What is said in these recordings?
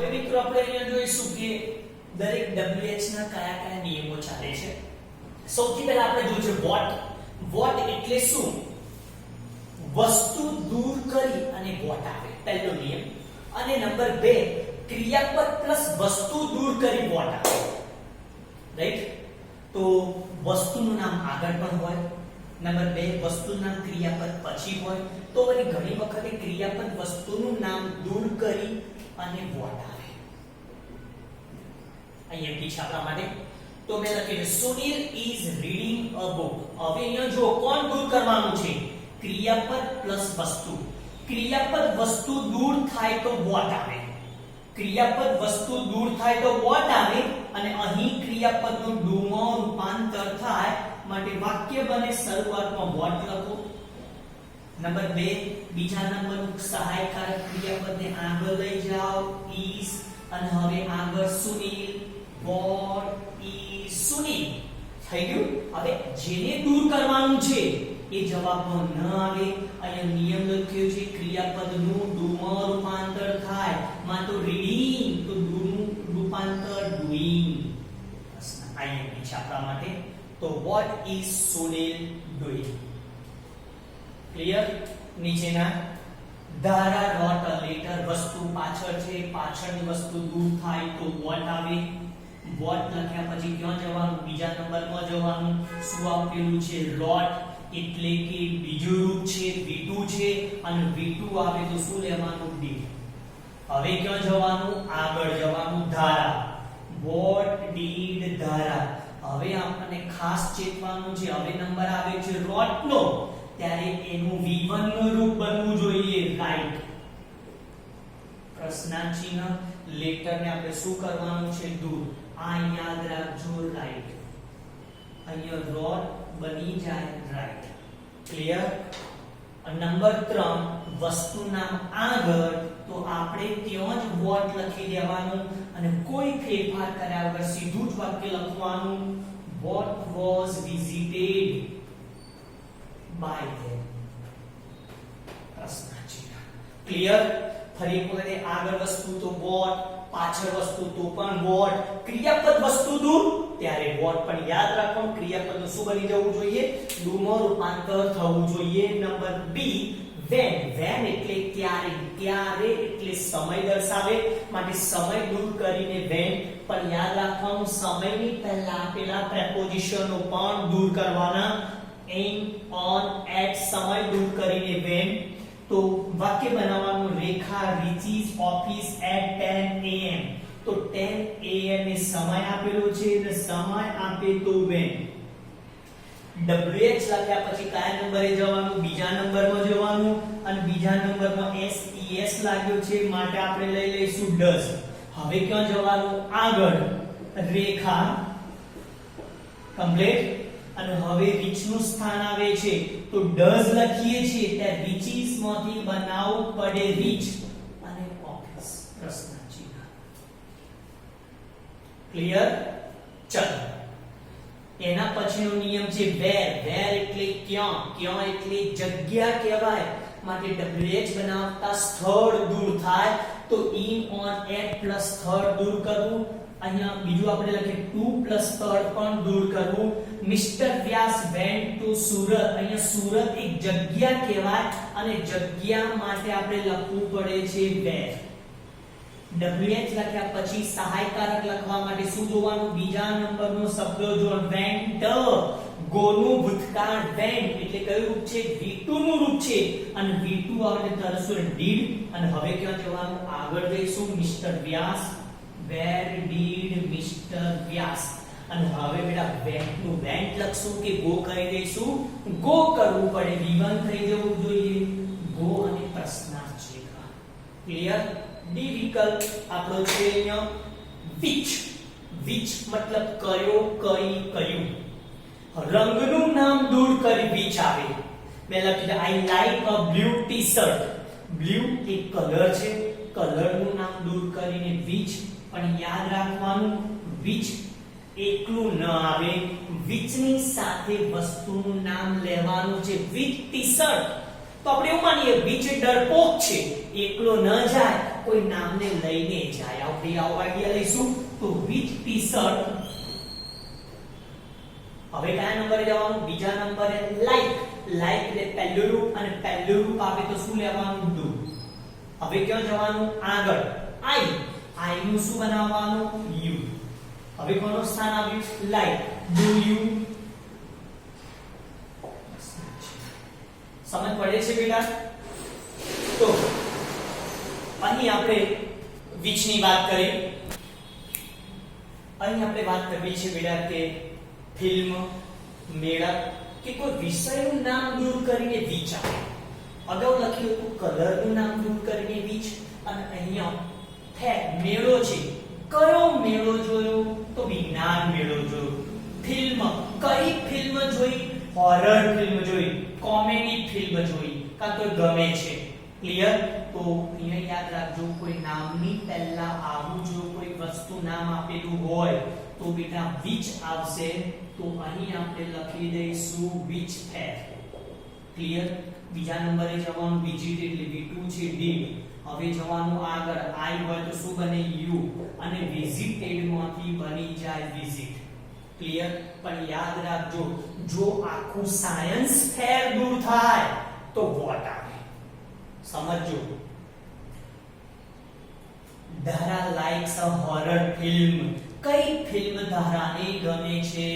હવે મિત્રો આપણે અહીંયા જોઈશું કે દરેક WH ના કયા કયા નિયમો ચાલે છે. સૌથી પહેલા આપણે જોઈશું વોટ. વોટ એટલે શું? વસ્તુ દૂર કરી અને વોટ આવે, પહેલો નિયમ. અને નંબર 2 ક્રિયાપદ પ્લસ વસ્તુ દૂર કરી વોટ આવે. રાઈટ? તો વસ્તુનું નામ આગળ પણ હોય. નંબર 2 વસ્તુનું નામ ક્રિયાપદ પછી હોય. તો વળી ઘણી વખતે ક્રિયાપદ વસ્તુનું નામ દૂર કરી અને વોટ આવે. અહીંયા પીછા આપણા માટે તો મેં લખ્યું Sunil is reading a book. હવે અહીંયા જો કોણ દૂર કરવાનું છે? ક્રિયાપદ પ્લસ વસ્તુ. ક્રિયાપદ વસ્તુ દૂર થાય તો વોટ આવે. ક્રિયાપદ વસ્તુ દૂર થાય તો વોટ આવે અને અહીં ક્રિયાપદનું ડુ માં રૂપાંતર થાય માટે વાક્ય બને શરૂઆતમાં વોટ લખો. નંબર 2 બીજા નંબરનું સહાયકારક ક્રિયાપદને આગળ લઈ જાઓ is અને હવે આગળ સુનિલ. વોટ ઇઝ સુનિલ થઈ ગયું. હવે જેને દૂર કરવાનું છે એ જવાબમાં ન આવે. અહીંયા નિયમ લખ્યો છે ક્રિયાપદનું ડુ માં રૂપાંતર થાય માં તો રીડિંગ, તો ડુ નું રૂપાંતર ડુઈંગ. અહીંયા છે આપણા માટે. તો what is Sunil doing? Clear? નીચેના ધારા રોટ અ લેટર. વસ્તુ પાછળ છે, પાછળની વસ્તુ દૂર થાય તો વોટ આવે. વોટ લખ્યા પછી ક્યાં જવાનું? બીજા નંબરમાં જવાનું. શું આપેલું છે? રોટ એટલે કે બીજું રૂપ છે, V2 છે અને V2 આવે તો શું લેવાનું? D. હવે ક્યાં જવાનું? આગળ જવાનું. ધારા. વોટ ડીડ ધારા. હવે આપણને ખાસ ચેતવાનું છે, હવે નંબર આવે છે રોટ નો, ત્યારે એનું V1 નું રૂપ બનવું જોઈએ. રાઈટ. પ્રશ્નાર્થ ચિહ્ન લેટરને આપણે શું કરવાનું છે? દૂર. આ યાદ રાખજો. રાઈટ. અહીંયા રોટ બની જાય રાઈટ. ક્લિયર? નંબર 3 વસ્તુ નામ આગળ તો આપણે ત્યાં જ વોટ લખી દેવાનું અને કોઈ ફેરફાર કર્યા વગર સીધું જ વાક્ય લખવાનું. What was visited by them. પ્રશ્નાર્થ ચિહ્ન. ક્લિયર? ફરી એક વખત આગળ વસ્તુ તો વોટ, પાછળ વસ્તુ તો પણ વોટ, ક્રિયાપદ વસ્તુ દૂર ત્યારે વોટ પણ યાદ રાખવાનું. ક્રિયાપદનું શું બની જવું જોઈએ? ડુ માં રૂપાંતર થવું જોઈએ. Number B when. when એટલે ત્યારે. ત્યારે એટલે સમય દર્શાવે માટે સમય દૂર કરીને when પણ યાદ રાખવાનું. સમયની પહેલા આપેલા પ્રેપોઝિશનો પણ દૂર કરવાના. in, on, at સમય દૂર કરીને when. તો વાક્ય બનાવવાનું. રેખા reaches office at 10 am. તો 10 am એ સમય આપેલો છે અને સમય આપે તો when. WH લખ્યા પછી કયા નંબરે જવાનું? બીજા નંબરમાં જવાનું અને બીજા નંબરમાં SES લાગ્યો છે માટે આપણે લઈ લઈશું does. હવે ક્યાં જવાનું? આગળ. રેખા કમ્પ્લીટ અને હવે રીચ નું સ્થાન આવે છે તો does લખીએ છીએ ત્યારે reaches માંથી બનાવવું પડે રીચ અને ઓફિસ. પ્રશ્નાર્થ ચિહ્ન. ક્લિયર? ચલો એના પછીનો નિયમ છે where. where એટલે ક્યાં, ક્યાં એટલે જગ્યા કહેવાય માટે WH બનાવતા સ્થળ દૂર થાય તો in, on, at પ્લસ સ્થળ દૂર કરવું. અહીંયા બીજું આપણે લખીએ to પ્લસ સ્થળ પણ દૂર કરવું. Mister Vyas went to Surat. અહીંયા સુરત એક જગ્યા કહેવાય અને જગ્યા માટે આપણે લખવું પડે છે where. WH લખ્યા પછી સહાયકારક લખવા માટે શું જોવાનું? બીજા નંબરનો શબ્દ જો went. go નું ભૂતકાળ went એટલે કયું રૂપ છે? V2 નું રૂપ છે અને V2 આવે તરસો did. અને હવે ક્યાં જવાનું? આગળ જઈશું. Mister Vyas. where did Mr. વ્યાસ. અને હવે બેટા went નું went લખશું કે go કરી દઈશું? go કરવું પડે. V1 થઈ જવું જોઈએ. go અને પ્રશ્નાર્થ ચિહ્ન. ક્લિયર? ડી વિકલ્પ આપણો છે અહીંયા which. which મતલબ કયો, કઈ, કયું. રંગનું નામ દૂર કરી which આવે. મેં લખ્યું I like a blue t-shirt. blue એક કલર છે, કલરનું નામ દૂર કરીને which પણ યાદ રાખવાનું. which એકલું ન આવે. which ની સાથે વસ્તુનું નામ લેવાનું છે. which t-shirt તો આપણે એવું માનીએ which ડરપોક છે, એકલો ન જાય કોઈ નામને લઈને જાય. આપણે આવો આઈડિયા લઈશું તો which ટી-શર્ટ. હવે કયા નંબરે જવાનું? બીજા નંબરે લાઈક. લાઈક એટલે પહેલું રૂપ અને પહેલું રૂપ આપે તો શું લેવાનું? ડુ. હવે ક્યાં જવાનું? આગળ આઈ. આઈ નું શું બનાવવાનું? યુ. હવે કોનું સ્થાન આવ્યું? લાઈક. Do you. સમજ પડે છે બેટા? તો અહીં આપણે which ની વાત કરી. અહીં આપણે વાત કરવી છે બેટા કે ફિલ્મ, મેળા કે કોઈ વિષયનું નામ દૂર કરીને which આવે. અગાઉ લખ્યું હતું કલરનું નામ દૂર કરીને which, અને અહીંયા મેળો છે. કયો મેળો જોયો? તો વિજ્ઞાન મેળો જોયો. ફિલ્મ, કઈ ફિલ્મ જોઈ? હોરર ફિલ્મ જોઈ, કોમેડી ફિલ્મ જોઈ, કાં તો ગમે છે. ક્લિયર? તો અહીંયા યાદ રાખજો, કોઈ નામની પહેલા આવું જો કોઈ વસ્તુ નામ આપેલું હોય તો બેટા which આવશે. તો અહીં આપણે લખી દઈશું which fair. ક્લિયર? બીજા નંબરે જવાનું visit એટલે v2 છે did. હવે જવાનું આગળ I હોય તો શું બને? u, અને visited માંથી બની જાય visit. ક્લિયર? પણ યાદ રાખજો, જો આખું સાયન્સ ફેર દૂર થાય તો વોટ આવે. સમજો. ધારા લાઇક્સ અ હોરર ફિલ્મ. કઈ ફિલ્મ ધારાને ગમે છે?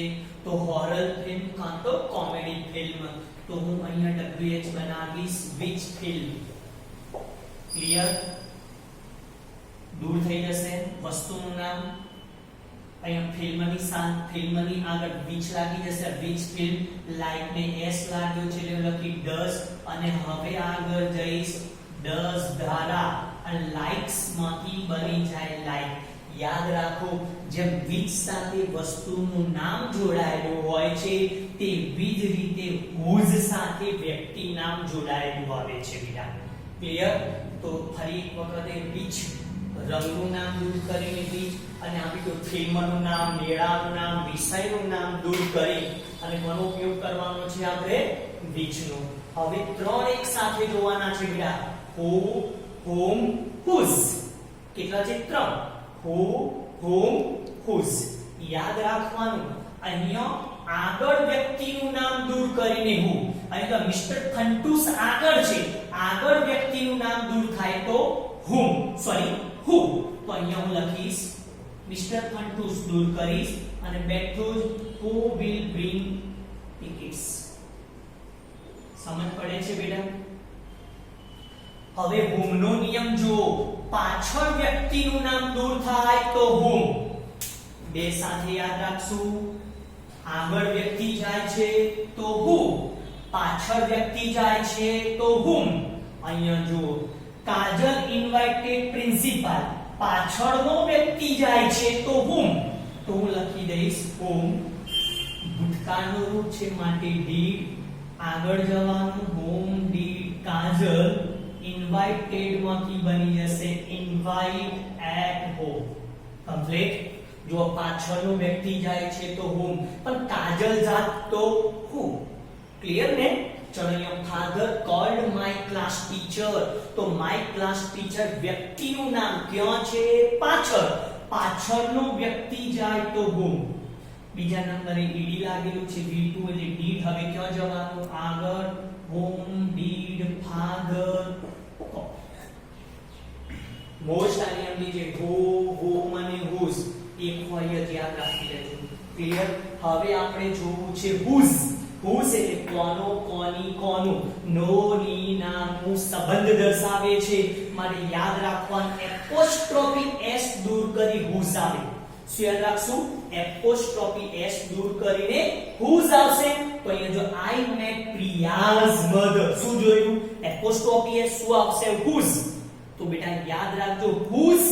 તો હોરર ફિલ્મ કાં તો કોમેડી ફિલ્મ. તો હું અહીંયા WH બનાવીશ which film. ક્લિયર? દૂર થઈ જશે વસ્તુનું નામ. અહીંયા ફિલ્મની આગળ which લાગી જશે. which film. લાઈક ને s લાગ્યો છે એટલે લખી does, અને હવે આગળ જઈશ does ધારા અને લાઇક્સ માંથી બની જાય લાઈક. યાદ રાખો, જેમ which સાથે વસ્તુનું નામ જોડાયેલું હોય છે તેવી જ રીતે whose સાથે વ્યક્તિ નામ જોડાયેલું આવે છે બેટા. ક્લિયર? તો ફરી એક વખત which રંગનું નામ દૂર કરીને which, અને આપી તો ફિલ્મનું નામ, મેળાનું નામ, વિષયનું નામ દૂર કરી અને કોનો ઉપયોગ કરવાનો છે આપણે? which નો. હવે ત્રણ એક સાથે જોવાના છે બેટા. who, whom, whose. કેટલા છે? ત્રણ. who, whom, whose. યાદ રાખવાનું, અહીંયા આગળ વ્યક્તિનું નામ દૂર કરીને who. અહીં તો મિસ્ટર ફંટુસ આગળ છે, આગળ વ્યક્તિનું નામ દૂર થાય તો whom, સોરી who. તો અહીંયા હું લખીશ મિસ્ટર ફંટુસ દૂર કરીશ અને બેઠું who will bring tickets. સમજ પડે છે બેટા? હવે whom નો નિયમ જો પાછળ વ્યક્તિનું નામ દૂર થાય તો whom. બે સાથે યાદ રાખશું. આગળ વ્યક્તિ જાય છે તો who, પાછળ વ્યક્તિ જાય છે તો whom. અહીંયા જો કાજલ ઇન્વાઇટેડ પ્રિન્સિપાલ, પાછળનો વ્યક્તિ જાય છે તો whom. તો હું લખી દઈશ whom. ભૂતકાળનું રૂપ છે માટે did. આગળ જવાનું whom, did, કાજલ. ઇન્વાઇટેડ માંથી બની જશે ઇન્વાઇટ એટ હોમ. કમ્પ્લીટ? જો પાછળનો વ્યક્તિ જાય છે તો whom, પણ કાજલ જાત તો who. ક્લિયર ને? ચલો અહીંયા father cold my class teacher. તો માય ક્લાસ ટીચર વ્યક્તિનું નામ ક્યાં છે? પાછળ. પાછળનો વ્યક્તિ જાય તો whom. બીજા નંબરે ed લાગેલું છે v2 એટલે did. હવે ક્યાં જવાનું? આગળ whom, did, father. મોસ્ટ આની જે who, whom અને whose એક હોય જ યાદ રાખી લેજો. ક્લિયર? હવે આપણે જોવું છે whose. whose એટલે કોનો, કોની, કોનું. નો, ની, નામનું સંબંધ દર્શાવે છે માટે યાદ રાખવાનું એપોસ્ટ્રોફી s દૂર કરી whose આવે. શું યાદ રાખશું? એપોસ્ટ્રોફી s દૂર કરીને whose આવશે. તો અહીંયા જો I met Priya's mother, શું જોયું? એપોસ્ટ્રોફી s શું આવશે? whose. તો બેટા યાદ રાખજો, whose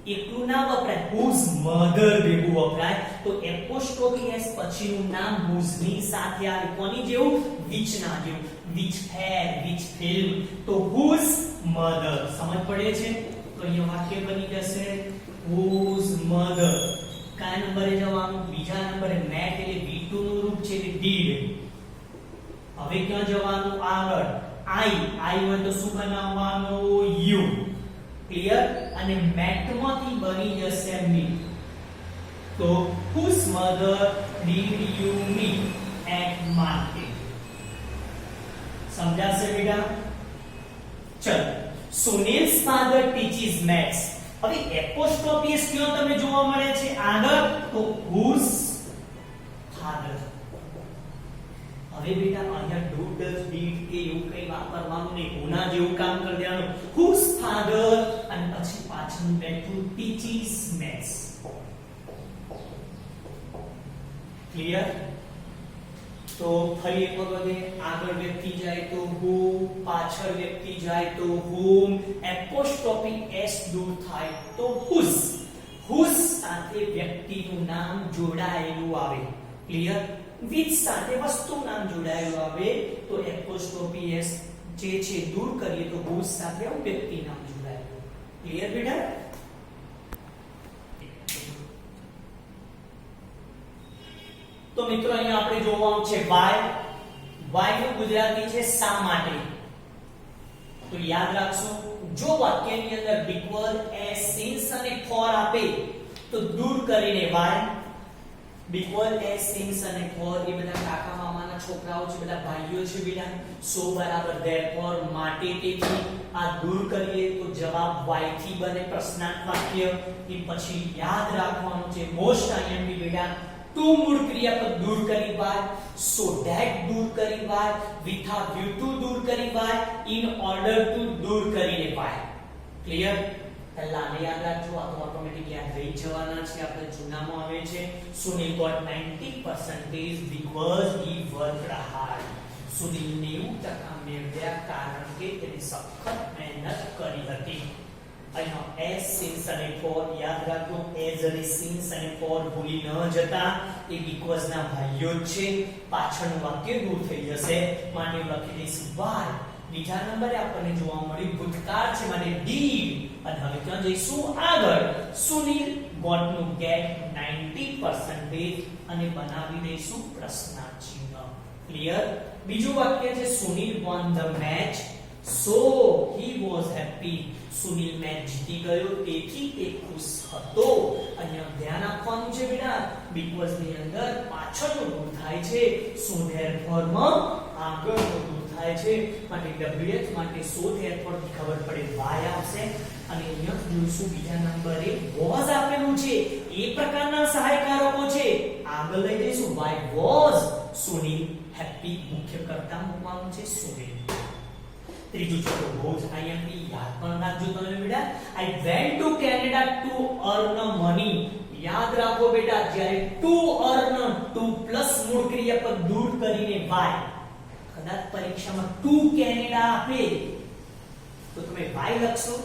એકલું ના વપરાય, whose mother ભેગું વપરાય. તો એપોસ્ટ્રોફી s પછીનું નામ whose ની સાથે આવે. કોની જેવું? which ના જેવું. which fair, which film. તો whose mother. સમજ પડે છે? તો અહીંયા વાક્ય બની જશે whose mother. કયા નંબરે જવાનું? બીજા નંબરે met એટલે v2 નું રૂપ છે એટલે did. હવે ક્યાં જવાનું? આગળ I હોય તો શું બનાવવાનું? you. ક્લિયર? અને મેટમાંથી બની જશે મીટ. તો whose mother did you meet at market? સમજાશે બેટા? ચલો, સુનિલ્સ father teaches maths. હવે એપોસ્ટ્રોફી ક્યાં તમને જોવા મળે છે આગળ? તો whose father. હવે બેટા અહીંયા do does did કે એવું કઈ વાપરવાનું નહીં, ઉના જેવું કામ કરી દેવાનું. whose father અને પછી પાછળનું બેઠું teaches maths. ક્લિયર? તો ફરી એક વખત આગળ વ્યક્તિ જાય તો who, પાછળ વ્યક્તિ જાય તો whom, એપોસ્ટ્રોફી s દૂર થાય તો whose. whose સાથે વ્યક્તિનું નામ જોડાયેલું આવે. ક્લિયર? which સાથે વસ્તુ નામ જોડાયેલું આવે તો એપોસ્ટ્રોફી s જે છે દૂર કરીએ તો whose સાથે વ્યક્તિ નામ જોડાયેલું. ક્લિયર બેટા? તો મિત્રો અહીંયા આપણે જોવાનું છે why. why નું ગુજરાતી છે શા માટે. તો યાદ રાખશો, જો વાક્યની અંદર because, as, since અને for આપે તો દૂર કરીને why. because, as, since અને for એ બધા કાકા મામાના છોકરાઓ છે, બધા ભાઈઓ છે બેટા. so બરાબર therefore માટે તેથી આ દૂર કરીએ તો જવાબ why થી બને પ્રશ્નાર્થ વાક્ય. એ પછી યાદ રાખવાનું છે મોસ્ટ આઈએમપી બેટા, ટુ મૂળ ક્રિયાપદ દૂર કરી બાદ, so that દૂર કરી બાદ, with a view to દૂર કરી બાદ, in order to દૂર કરીને બાદ. ક્લિયર? પહેલા આને યાદ રાખજો, આ તો ઓટોમેટિક યાદ રહી જવાના છે. આપણે જૂનામાં આવે છે Sunil got 90% because he worked hard. Sunil 90% મેળવ્યા કારણ કે તેને સખત મહેનત કરી હતી. અહીંયા as, since અને for યાદ રાખો. as અને since અને for ભૂલી ન જતા, એ because ના ભાઈઓ છે. પાછળનું વાક્ય દૂર થઈ જશે માટે લખી દઈશું why. બીજા નંબરે આપણને જોવા મળ્યું ભૂતકાળ છે માટે did. અને હવે ક્યાં જઈશું આગળ? સુનિલ got નું get 90% અને બનાવી દઈશું પ્રશ્નાર્થ ચિહ્ન. ક્લિયર? બીજું વાક્ય છે Sunil won the match so he was happy. Sunil match જીતી ગયો તેથી તે ખુશ હતો. અહીંયા ધ્યાન આપવાનું છે બેટા, because ની અંદર પાછળનું દૂર થાય છે, so therefore માં આગળનું દૂર થાય છે માટે wh માટે so therefore થી ખબર પડે why આવશે. અને અહીંયા જોઈશું બીજા નંબરે was આપેલું છે, એ પ્રકારના સહાયકારકો છે. આગળ લઈ જઈશું why was સુનિલ happy, મુખ્ય કર્તા મૂકવાનું છે સુનિલ. ત્રીજું ચોથું બહુ જ આઈએમપી યાદ પણ રાખજો તમે બેટા. I went to Canada to earn money. યાદ રાખો બેટા, જ્યારે to earn, to પ્લસ મૂળ ક્રિયાપદ દૂર કરીને why. કદાચ પરીક્ષામાં to Canada આપે તો તમે why લખશો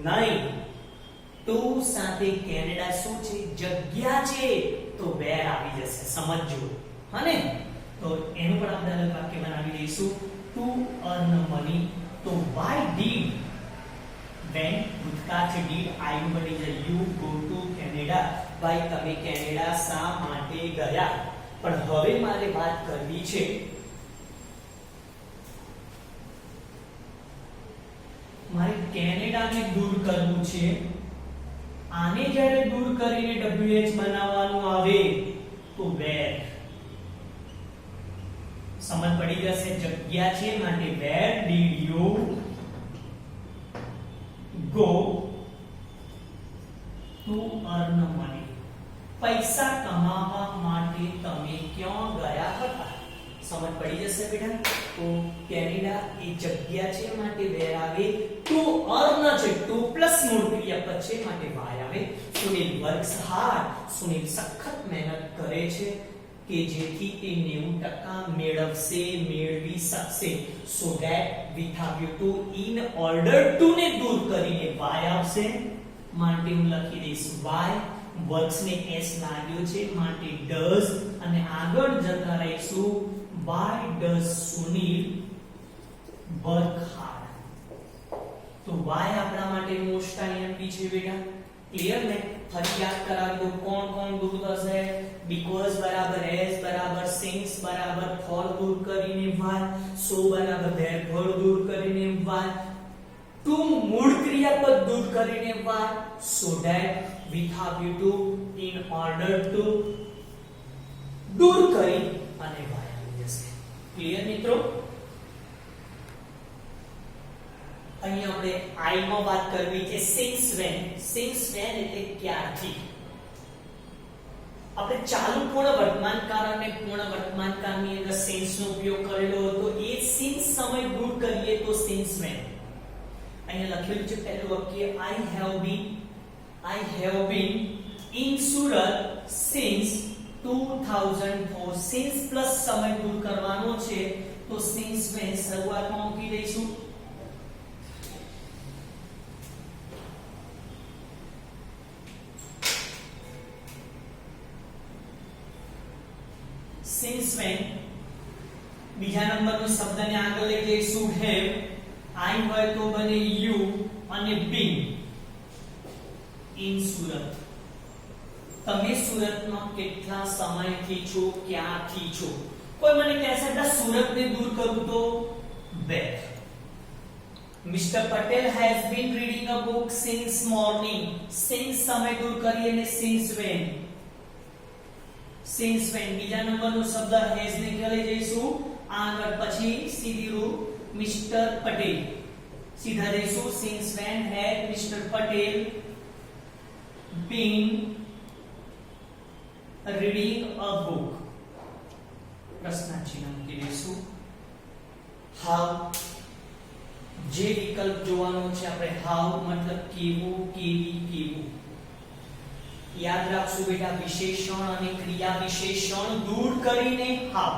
નહીં. to સાથે Canada શું છે? જગ્યા છે, તો where આવી જશે. સમજજો હને? તો એનું પણ આપણે અલગ વાક્ય બનાવી દઈશું to earn money. તો why did, when ભૂતકાળ છે did, I નું બની જાય you go to Canada. why તમે કેનેડા શા માટે ગયા? પણ હવે મારે વાત કરવી છે મારે કેનેડાને દૂર કરવું છે. આને જ્યારે દૂર કરીને wh બનાવવાનું આવે તો where. સમજ પડી જશે? જગ્યા છે માટે where did you go to earn money. પૈસા કમાવા માટે તમે ક્યાં ગયા હતા? સમજ પડી જશે બેટા? તો કેનેડા એ જગ્યા છે માટે where આવે. to earn છે, to પ્લસ મૂળ ક્રિયાપદ છે માટે why આવે. Sunil works hard. સુનિલ સખત મહેનત કરે છે કે જેથી તે 90% મેળવશે, મેળવી શકશે. so that with a view to, in order to ને દૂર કરીને why આવશે માટે હું લખી દઈશ why. works ને s લાગ્યો છે માટે does અને આગળ જતા રહીશું why does Sunil work hard. તો why આપણા માટે મોસ્ટ આઈએમપી છે બેટા. ક્લિયર ને? ફરી યાદ કરાવી દો કોણ કોણ દૂર થશે? because બરાબર as બરાબર since બરાબર for દૂર કરીને why, so બરાબર therefore દૂર કરીને why, ટુ મૂળ ક્રિયાપદ દૂર કરીને why, so that we have to in order to દૂર કરી અને why આવી જશે. ક્લિયર મિત્રો? અહીં આપણે I માં વાત કરવી છે since when એટલે ક્યારથી. આપણે ચાલુ પૂર્ણ વર્તમાનકાળ અને પૂર્ણ વર્તમાનકાળની અંદર since નો ઉપયોગ કરેલો હતો. એ since સમય દૂર કરીએ તો since when. અહીંયા લખેલું છે પહેલું વાક્ય I have been in Surat since 2004. since plus સમય દૂર કરવાનો છે તો since when શરૂઆતમાં મૂકી દઈશું. since when બીજા નંબરનો શબ્દને આગળ લઈ જઈશું have. I હોય તો બને you અને been in Surat. તમે સુરતમાં કેટલા સમયથી છો, ક્યાંથી છો? કોઈ મને કહેશે કે સુરતને દૂર કરું તો where. Mr. Patel has been reading a book since morning. since સમય દૂર કરીએ ને since when. since when બીજા નંબરનો શબ્દ has ને લઈ જઈશું આગળ, પછી સીધી રૂ Mr. Patel સીધા જઈશું. since when had Mr. Patel been reading a book. પ્રશ્ન ચિહ્ન મૂકી દઈશું. how જે વિકલ્પ જોવાનો છે આપણે how મતલબ કેવું, કેવી, કેવું. યાદ રાખશું બેટા, વિશેષણ અને ક્રિયા વિશેષણ દૂર કરીને how.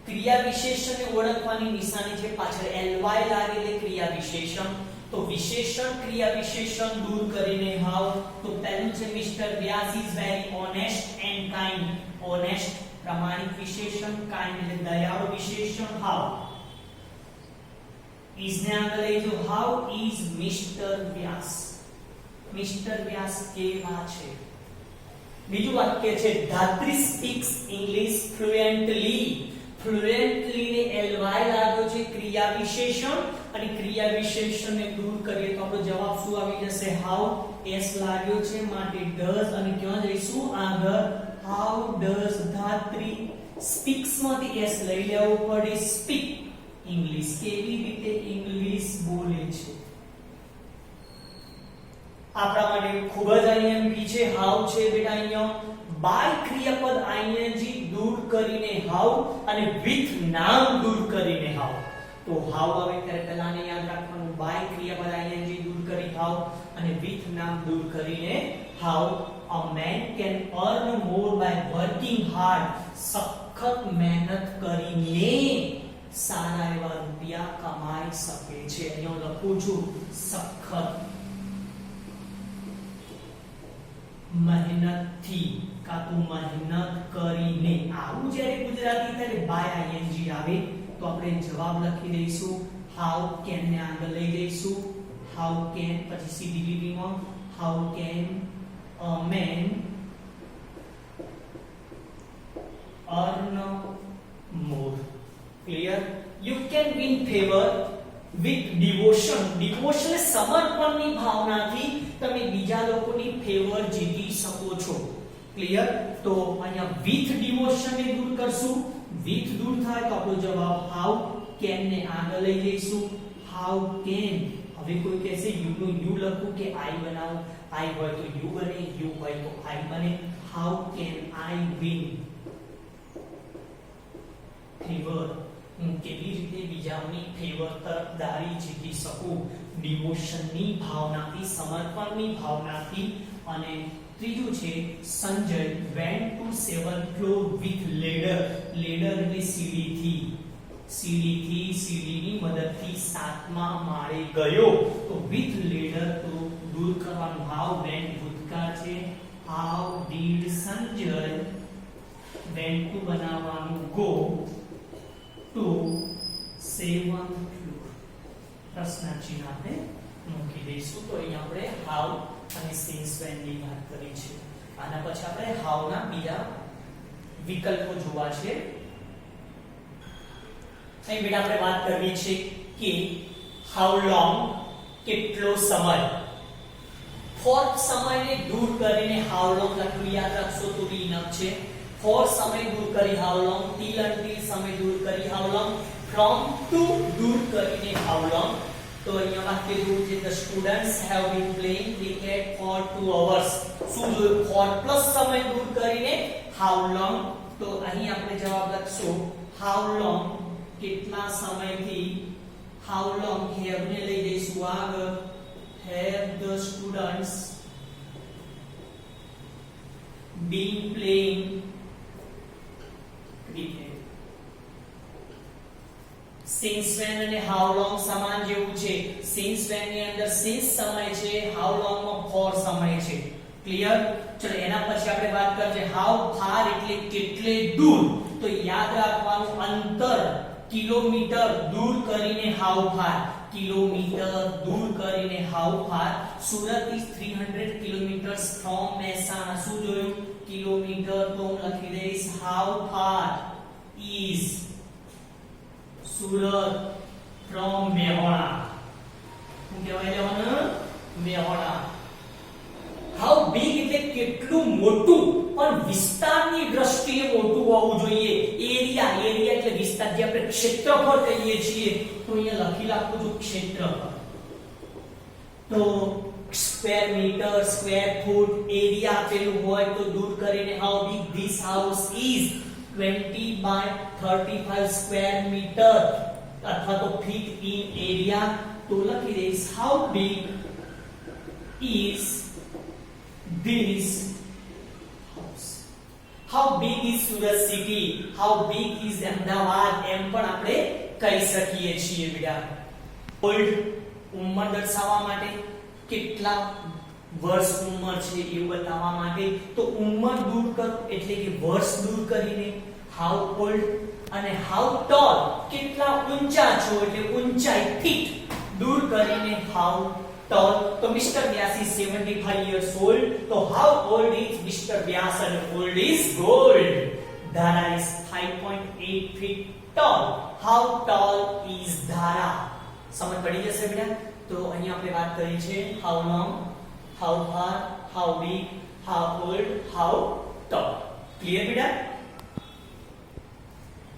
ક્રિયા વિશેષણને ઓળખવાની નિશાની છે પાછળ ly લાગેલી ક્રિયા વિશેષણ. તો વિશેષણ ક્રિયા વિશેષણ દૂર કરીને how. તો પહેલું છે mister Vyas is very honest and kind. Honest પ્રામાણિક વિશેષણ, કાઇન્ડ એટલે દયાળુ વિશેષણ how. ઇઝ ને આગળ લઈ જો how is Mr. Vyas. Mister Vyas કેવા છે. બીજું વાક્ય છે Dhatri speaks English fluently. Fluently ને ly લાગ્યો છે ક્રિયા વિશેષણ અને ક્રિયા વિશેષણને દૂર કરીએ તો આપણો જવાબ શું આવી જશે how. s લાગ્યો છે માટે does અને ક્યાં જઈશું આગળ how does ધાત્રી સ્પીક્સ માંથી s લઈ લેવું પડે સ્પીક ઇંગ્લિશ. કેવી રીતે ઇંગ્લિશ બોલે છે. આપણા માટે ખૂબ જ ing છે how છે બેટા. અહીંયા બાય ક્રિયાપદ ing દૂર કરીને how અને with નામ દૂર કરીને how. તો how આવે ત્યારે પહેલાને યાદ રાખવાનું બાય ક્રિયાપદ ing દૂર કરી how અને with નામ દૂર કરીને how. a man can earn more by working hard. સખત મહેનત કરીને સારા એવા રૂપિયા કમાઈ શકે છે. અહીંયા લખું છું સખત મહેનતથી કા તો મહેનત કરીને. આવું જ્યારે ગુજરાતી ત્યારે બાય ing આવે તો આપણે જવાબ લખી દઈશું how can ને આગળ લઈ જઈશું how can, પછી સીધી લીટીમાં how can a man earn more. clear? you can win favor with devotion. devotion એ સમર્પણની ભાવનાથી તમે બીજા લોકોની ફેવર જીતી શકો છો. ક્લિયર? તો અહીંયા with devotion ને દૂર કરશું. with દૂર થાય તો આપણો જવાબ how can ને આગળ લઈ જઈશું how can. હવે કોઈ કહેશે you નું you લખું કે I બનાવું. I હોય તો you બને, you હોય તો I બને. how can I win favor. હું કેવી રીતે બીજાની ફેવર તરફદારી જીતી શકું. ડિવોશનની ભાવનાથી, સમર્પણની ભાવનાથી. અને ત્રીજું છે Sanjay went to 7th floor with ladder. ladder એટલે સીડીથી. સીડીની મદદથી 7મા માળે ગયો. તો with ladder તો દૂર કરવાનું how. went ભૂતકાળ છે how did Sanjay went to બનાવવાનું go to 7th floor. પ્રશ્ન ચિહ્ન આપણે મૂકી દઈશું. તો અહીં આપણે how અને since when ની વાત કરી છે. આના પછી આપણે how ના બીજા વિકલ્પો જોવા છે. અહીં બેટા આપણે વાત કરવી છે કે how long કેટલો સમય. for સમયને દૂર કરીને how long લખ્યું યાદ રાખશો તો બી ઇનફ છે. for સમય દૂર કરી how long, till until સમય દૂર કરી how long, from to દૂર કરીને how long. તો અહીંયા વાક્ય જોવું છે the students have been playing cricket for 2 hours. શું જોયું? for પ્લસ સમય દૂર કરીને how long. તો અહીં આપણે જવાબ લખશું how long કેટલા સમયથી, how long have ને લઈ જઈશું આગળ, have the students been playing cricket. since when અને how long સમાન જેવું છે. since when ની અંદર since સમય છે, how long માં for સમય છે. ક્લિયર? ચલો એના પછી આપણે વાત કરીએ how far એટલે કેટલે દૂર. તો યાદ રાખવાનું અંતર કિલોમીટર દૂર કરીને how far, કિલોમીટર દૂર કરીને how far. Surat is 300 kilometers from Mehsana. શું જોયું? કિલોમીટર. તો હું લખી દઈશ how far is Surat from મેહોણા. શું કહેવાય લેવાનું? મેહોણા. how big એટલે કેટલું મોટું, પણ વિસ્તારની દ્રષ્ટિએ મોટું હોવું જોઈએ. એરિયા એટલે વિસ્તાર, જે આપણે ક્ષેત્રફળ કહીએ છીએ. તો અહીંયા લખી નાખું છું ક્ષેત્રફળ. તો square metre, square foot, area આપેલું હોય તો દૂર કરીને how big this house is, 20 by 35 square meter અથવા તો feet in area. તો લખી દઈશ how big is this house. how big is Surat city, how big is Ahmedabad, એમ પણ આપણે કહી શકીએ છીએ બેટા. ઓલ્ડ ઉંમર દર્શાવવા માટે, કેટલા વર્ષ ઉંમર છે એવું બતાવવા માટે. તો ઉંમર દૂર કરો એટલે કે વર્ષ દૂર કરીને how old, અને how tall કેટલા ઊંચા છો એટલે ઊંચાઈ ફીટ દૂર કરીને how tall. તો mister Vyas is 75 years old. તો how old is Mr. વ્યાસ? અને old is gold. Dhara is 5.8 feet tall. how tall is Dhara? સમજ પડી જશે બેટા. તો અહીંયા આપણે વાત કરી છે how long, how far, how big, how old, how tall. Clear બેટા?